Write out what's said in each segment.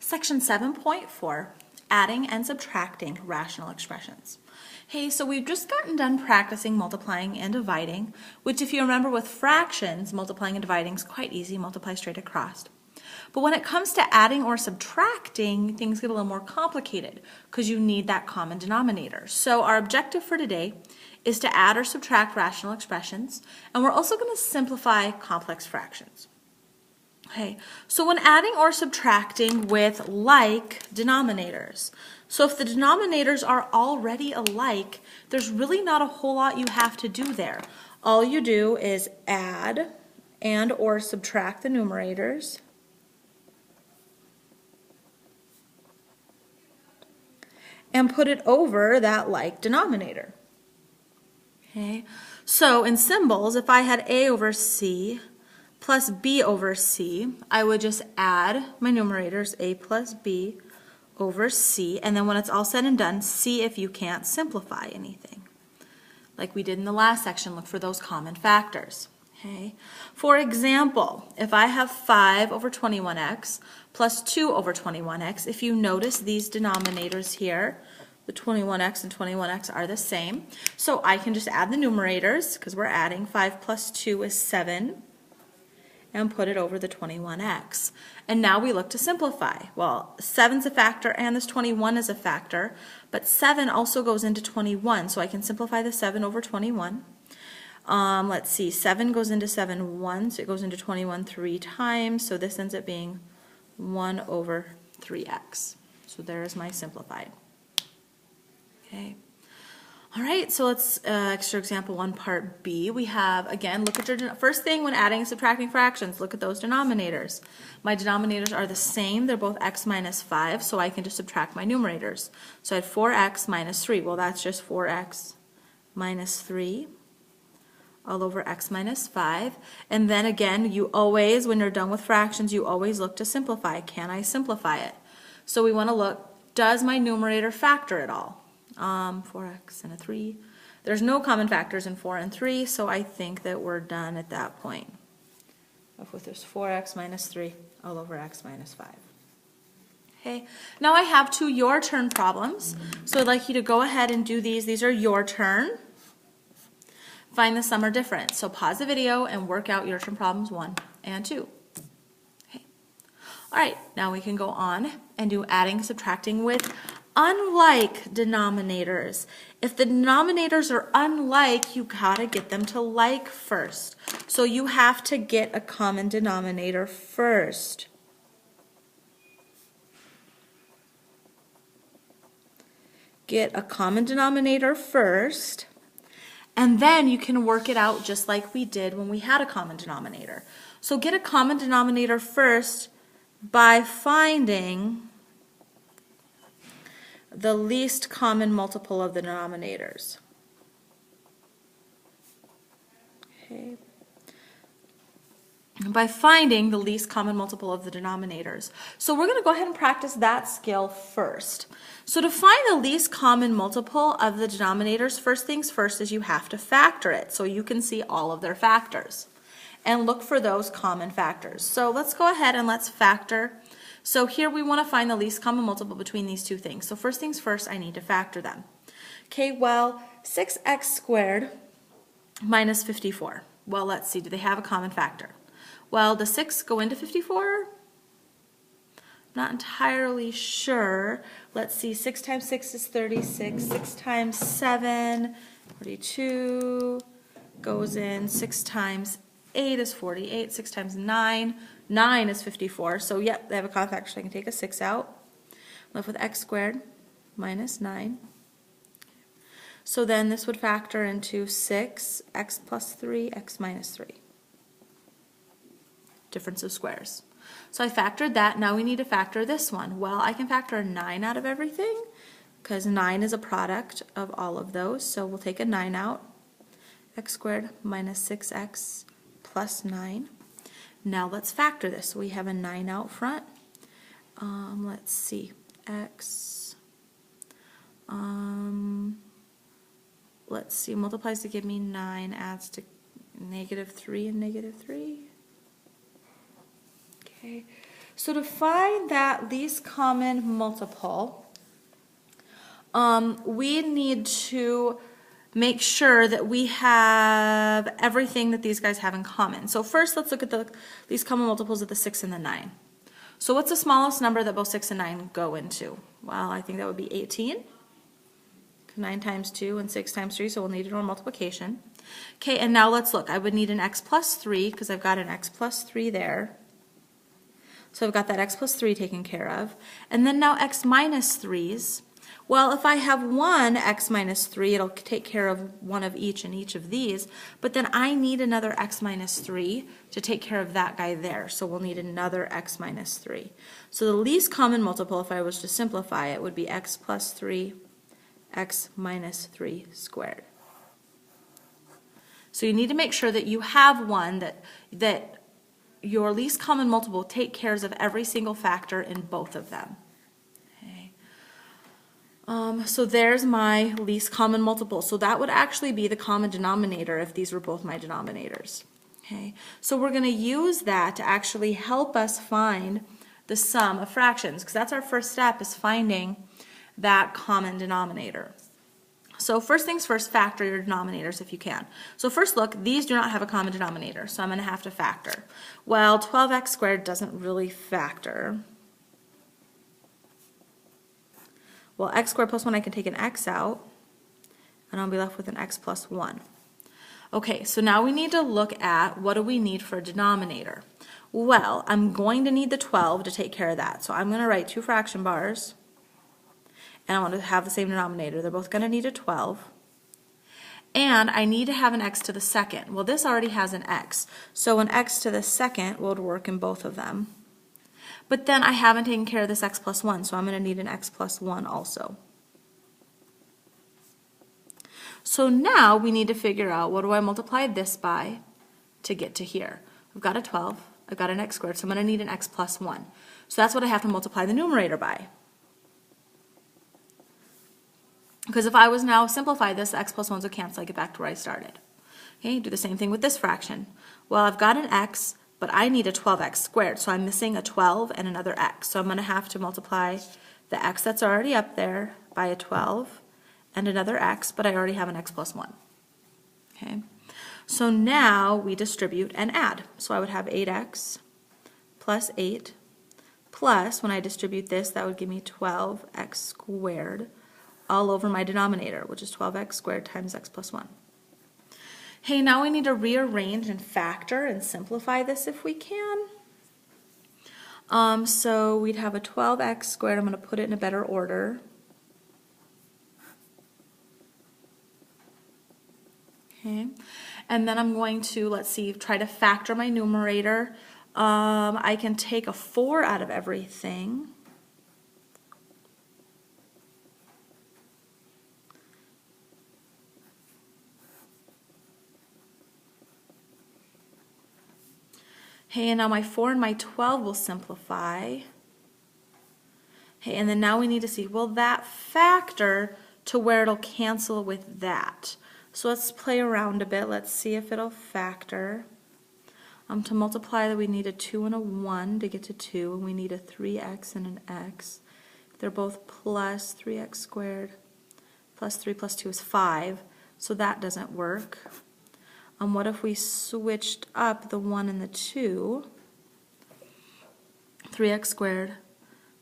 Section 7.4, adding and subtracting rational expressions. Hey, so we've just gotten done practicing multiplying and dividing, which if you remember with fractions, multiplying and dividing is quite easy, multiply straight across. But when it comes to adding or subtracting, things get a little more complicated because you need that common denominator. So our objective for today is to add or subtract rational expressions, and we're also going to simplify complex fractions. Okay, so when adding or subtracting with like denominators, so if the denominators are already alike, there's really not a whole lot you have to do there. All you do is add and or subtract the numerators, and put it over that like denominator. Okay, so in symbols, if I had A over C plus B over C, I would just add my numerators, A plus B over C, and then when it's all said and done, see if you can't simplify anything. Like we did in the last section, look for those common factors. Okay. For example, if I have 5 over 21x plus 2 over 21x, if you notice these denominators here, the 21x and 21x are the same. So I can just add the numerators, because we're adding 5 plus 2 is 7, and put it over the 21x. And now we look to simplify. Well, 7's a factor and this 21 is a factor, but 7 also goes into 21, so I can simplify the 7 over 21. Let's see, 7 goes into 7 once, so it goes into 21 3 times, so this ends up being 1 over 3x. So there's my simplified. Okay. All right, so let's extra example 1 part B. We have, again, look at your first thing when adding and subtracting fractions, look at those denominators. My denominators are the same, they're both x minus 5, so I can just subtract my numerators. So I had 4x minus 3, well that's just 4x minus 3 all over x minus 5. And then again, you always, when you're done with fractions, you always look to simplify. Can I simplify it? So we want to look, does my numerator factor at all? 4x and a 3. There's no common factors in 4 and 3, so I think that we're done at that point. With this 4x minus 3 all over x minus 5. Okay, now I have 2 your turn problems, so I'd like you to go ahead and do these. These are your turn. Find the sum or difference. So pause the video and work out your turn problems 1 and 2. Okay. All right, now we can go on and do adding, subtracting with unlike denominators. If the denominators are unlike, you gotta get them to like first. So you have to get a common denominator first. Get a common denominator first, and then you can work it out just like we did when we had a common denominator. So get a common denominator first by finding the least common multiple of the denominators. Okay. By finding the least common multiple of the denominators. So we're going to go ahead and practice that skill first. So to find the least common multiple of the denominators, first things first is you have to factor it so you can see all of their factors. And look for those common factors. So let's go ahead and let's factor. So here we want to find the least common multiple between these two things. So first things first, I need to factor them. Okay, well, 6x squared minus 54. Well, let's see, do they have a common factor? Well, does 6 go into 54? Not entirely sure. Let's see, 6 times 6 is 36. 6 times 7, 42, goes in. 6 times 8 is 48. 6 times 9, 9 is 54. So, yep, they have a common factor, so I can take a 6 out. I'm left with x squared minus 9. So then this would factor into 6, x plus 3, x minus 3. Difference of squares. So I factored that. Now we need to factor this one. Well, I can factor a 9 out of everything because 9 is a product of all of those. So we'll take a 9 out. X squared minus 6x plus 9. Now let's factor this. So we have a 9 out front. Let's see. X. Let's see. Multiplies to give me 9. Adds to negative 3 and negative 3. Okay, So to find that least common multiple, we need to make sure that we have everything that these guys have in common. So first, let's look at the least common multiples of the 6 and the 9. So what's the smallest number that both 6 and 9 go into? Well, I think that would be 18. 9 times 2 and 6 times 3, so we'll need to do a multiplication. Okay, and now let's look. I would need an x plus 3 because I've got an x plus 3 there. So I've got that x plus 3 taken care of. And then now x minus 3's. Well, if I have one x minus 3, it'll take care of one of each in each of these. But then I need another x minus 3 to take care of that guy there. So we'll need another x minus 3. So the least common multiple, if I was to simplify it, would be x plus 3 x minus 3 squared. So you need to make sure that you have one that your least common multiple take cares of every single factor in both of them. Okay. So there's my least common multiple. So that would actually be the common denominator if these were both my denominators. Okay. So we're going to use that to actually help us find the sum of fractions, because that's our first step, is finding that common denominator. So first things first, factor your denominators if you can. So first look, these do not have a common denominator, so I'm going to have to factor. Well, 12x squared doesn't really factor. Well, x squared plus 1, I can take an x out, and I'll be left with an x plus 1. Okay, so now we need to look at what do we need for a denominator. Well, I'm going to need the 12 to take care of that, so I'm going to write two fraction bars. And I want to have the same denominator. They're both going to need a 12. And I need to have an x to the second. Well, this already has an x. So an x to the second would work in both of them. But then I haven't taken care of this x plus 1, so I'm going to need an x plus 1 also. So now we need to figure out, what do I multiply this by to get to here? I've got a 12. I've got an x squared, so I'm going to need an x plus 1. So that's what I have to multiply the numerator by. Because if I was now simplify this, the x plus 1s would cancel. I get back to where I started. Okay, do the same thing with this fraction. Well, I've got an x, but I need a 12x squared, so I'm missing a 12 and another x. So I'm going to have to multiply the x that's already up there by a 12 and another x, but I already have an x plus 1. Okay, so now we distribute and add. So I would have 8x plus 8 plus, when I distribute this, that would give me 12x squared all over my denominator, which is 12x squared times x plus 1. Hey, now we need to rearrange and factor and simplify this if we can. So we'd have a 12x squared. I'm going to put it in a better order. Okay, and then I'm going to, let's see, try to factor my numerator. I can take a 4 out of everything. Hey, and now my 4 and my 12 will simplify. Hey, and then now we need to see, will that factor to where it'll cancel with that? So let's play around a bit. Let's see if it'll factor. To multiply, we need a 2 and a 1 to get to 2, and we need a 3x and an x. They're both plus 3x squared plus 3 plus 2 is 5, so that doesn't work. What if we switched up the 1 and the 2? 3x squared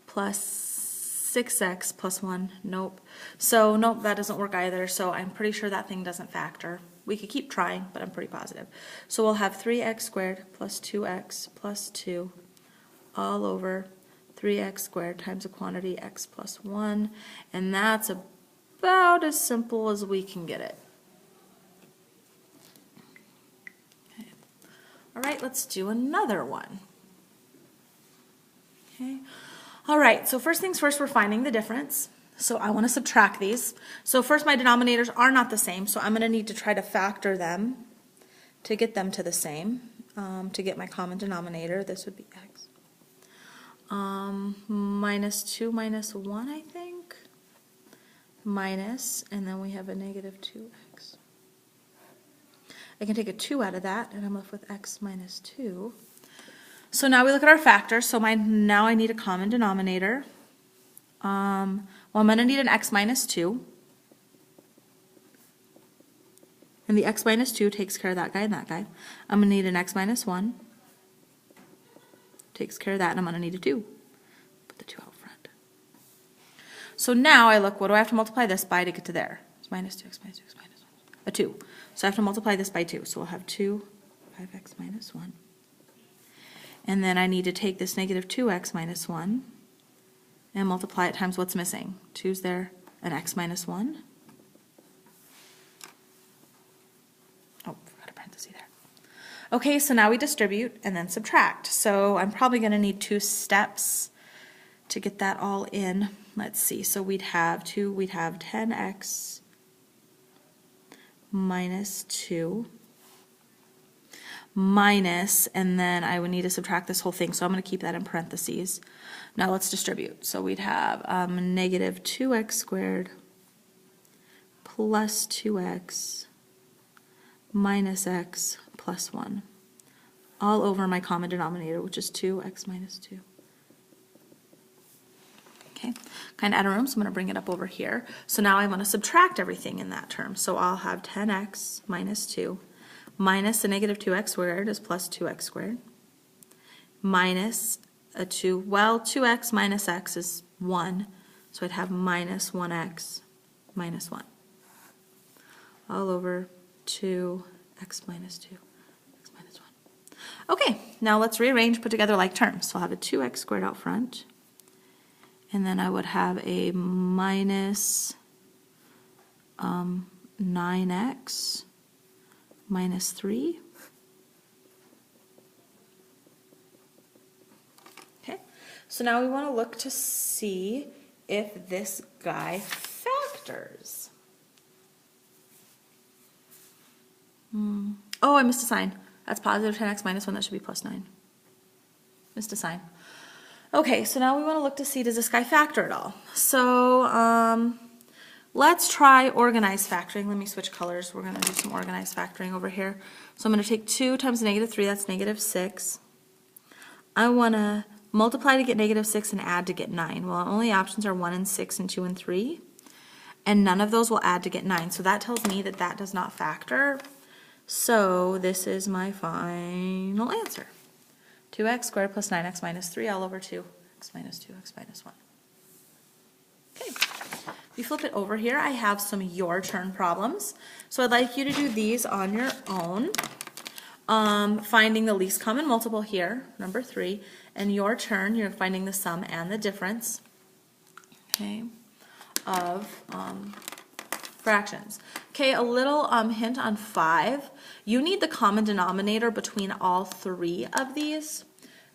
plus 6x plus 1. Nope. So nope, that doesn't work either. So I'm pretty sure that thing doesn't factor. We could keep trying, but I'm pretty positive. So we'll have 3x squared plus 2x plus 2 all over 3x squared times a quantity x plus 1. And that's about as simple as we can get it. All right, let's do another one. Okay. All right, so first things first, we're finding the difference. So I want to subtract these. So first, my denominators are not the same, so I'm going to need to try to factor them to get them to the same. To get my common denominator, this would be x. Minus 2 minus 1, I think. Minus, and then we have a negative 2x. I can take a 2 out of that, and I'm left with x minus 2. So now we look at our factors. So now I need a common denominator. Well, I'm going to need an x minus 2. And the x minus 2 takes care of that guy and that guy. I'm going to need an x minus 1. Takes care of that, and I'm going to need a 2. Put the 2 out front. So now I look, what do I have to multiply this by to get to there? It's minus 2, x minus 2, x minus 1. A 2. So I have to multiply this by 2. So we'll have 2, 5x minus 1. And then I need to take this negative 2x minus 1 and multiply it times what's missing. 2's there, an x minus 1. Oh, forgot a parenthesis there. Okay, so now we distribute and then subtract. So I'm probably going to need 2 steps to get that all in. Let's see, so we'd have 10x minus 2 minus, and then I would need to subtract this whole thing, so I'm going to keep that in parentheses. Now let's distribute. So we'd have negative 2x squared plus 2x minus x plus 1 all over my common denominator, which is 2x minus 2. Okay, kind of out of room, so I'm going to bring it up over here. So now I want to subtract everything in that term. So I'll have 10x minus 2 minus the negative 2x squared is plus 2x squared minus a 2. Well, 2x minus x is 1, so I'd have minus 1x minus 1 all over 2x minus 2. Okay, now let's rearrange, put together like terms. So I'll have a 2x squared out front, and then I would have a minus 9x minus 3. Okay, so now we want to look to see if this guy factors. Oh, I missed a sign. That's positive 10x minus 1. That should be plus 9. Missed a sign. Okay, so now we want to look to see, does this guy factor at all? So let's try organized factoring. Let me switch colors. We're going to do some organized factoring over here. So I'm going to take 2 times negative 3. That's negative 6. I want to multiply to get negative 6 and add to get 9. Well, only options are 1 and 6 and 2 and 3. And none of those will add to get 9. So that tells me that that does not factor. So this is my final answer. 2x squared plus 9x minus 3 all over 2x minus 2x minus 1. Okay. If you flip it over here, I have some your turn problems. So I'd like you to do these on your own. Finding the least common multiple here, number 3. And your turn, you're finding the sum and the difference, okay, of fractions. Okay, a little hint on 5. You need the common denominator between all 3 of these.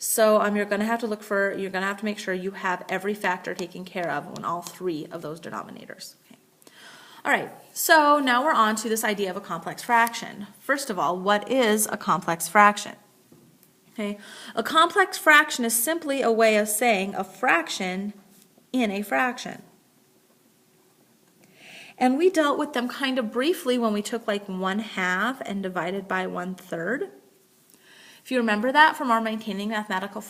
So you're going to have to make sure you have every factor taken care of on all 3 of those denominators. Okay. All right, so now we're on to this idea of a complex fraction. First of all, what is a complex fraction? Okay, a complex fraction is simply a way of saying a fraction in a fraction. And we dealt with them kind of briefly when we took like 1/2 and divided by 1/3. If you remember that from our maintaining mathematical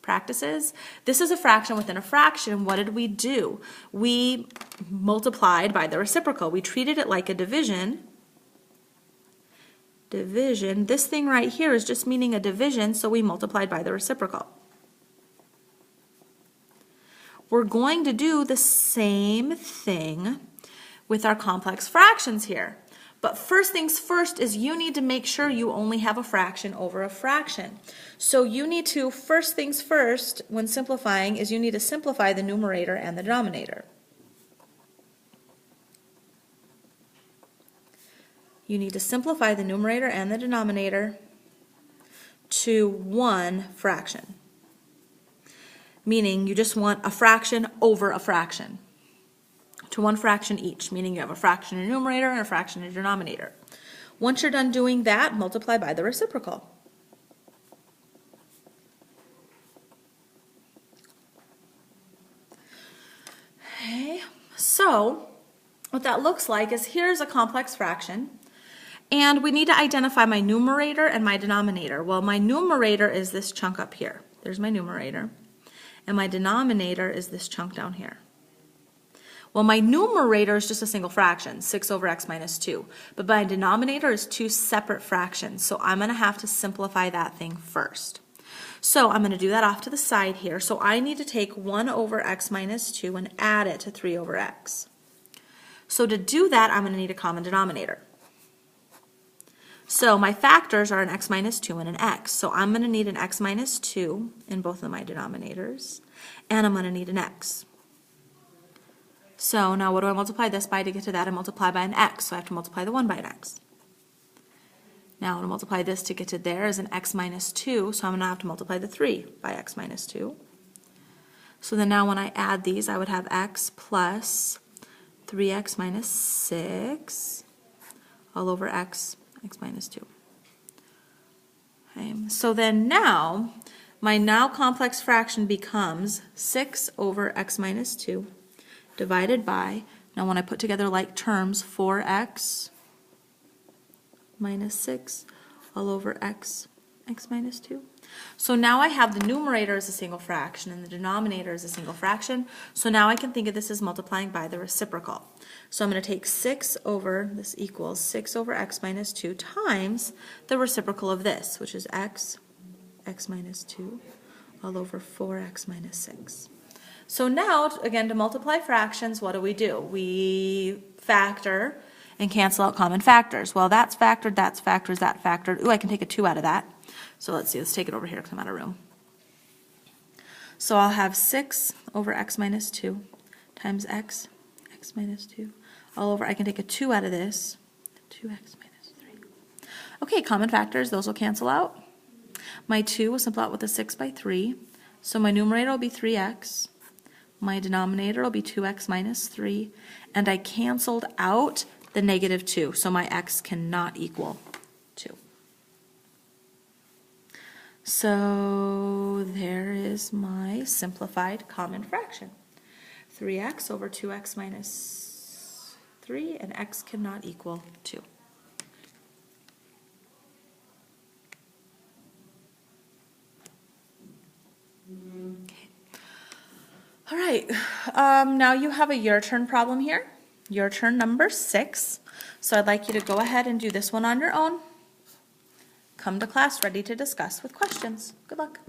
practices, this is a fraction within a fraction. What did we do? We multiplied by the reciprocal. We treated it like a division. This thing right here is just meaning a division, so we multiplied by the reciprocal. We're going to do the same thing with our complex fractions here. But first things first is you need to make sure you only have a fraction over a fraction. So you need to, first things first, when simplifying, is you need to simplify the numerator and the denominator. You need to simplify the numerator and the denominator to one fraction. Meaning you just want a fraction over a fraction. To one fraction each, meaning you have a fraction in the numerator and a fraction in the denominator. Once you're done doing that, multiply by the reciprocal. Okay, so what that looks like is here's a complex fraction, And we need to identify my numerator and my denominator. Well, my numerator is this chunk up here. There's my numerator. And my denominator is this chunk down here. Well, my numerator is just a single fraction, 6 over x minus 2. But my denominator is two separate fractions, so I'm going to have to simplify that thing first. So I'm going to do that off to the side here. So I need to take 1 over x minus 2 and add it to 3 over x. So to do that, I'm going to need a common denominator. So my factors are an x minus 2 and an x. So I'm going to need an x minus 2 in both of my denominators, and I'm going to need an x. So now what do I multiply this by to get to that? I multiply by an x, so I have to multiply the 1 by an x. Now to multiply this to get to there is an x minus 2, so I'm going to have to multiply the 3 by x minus 2. So then now when I add these, I would have x plus 3x minus 6 all over x minus 2. Okay. So then now, my now complex fraction becomes 6 over x minus 2 divided by, now when I put together like terms, 4x minus 6 all over x minus 2. So now I have the numerator as a single fraction and the denominator as a single fraction. So now I can think of this as multiplying by the reciprocal. So I'm going to take 6 over, this equals 6 over x minus 2 times the reciprocal of this, which is x minus 2 all over 4x minus 6. So now, again, to multiply fractions, what do? We factor and cancel out common factors. Well, that's factored, that's factored, that factored. Ooh, I can take a 2 out of that. So let's see, let's take it over here because I'm out of room. So I'll have 6 over x minus 2 times x minus 2 all over, I can take a 2 out of this, 2x minus 3. Okay, common factors, those will cancel out. My 2 will simplify out with a 6 by 3. So my numerator will be 3x. My denominator will be 2x minus 3. And I canceled out the negative 2, so my x cannot equal 2. So there is my simplified common fraction. 3x over 2x minus 3, and x cannot equal 2. Okay. All right, now you have a your turn problem here. Your turn number 6. So I'd like you to go ahead and do this one on your own. Come to class ready to discuss with questions. Good luck.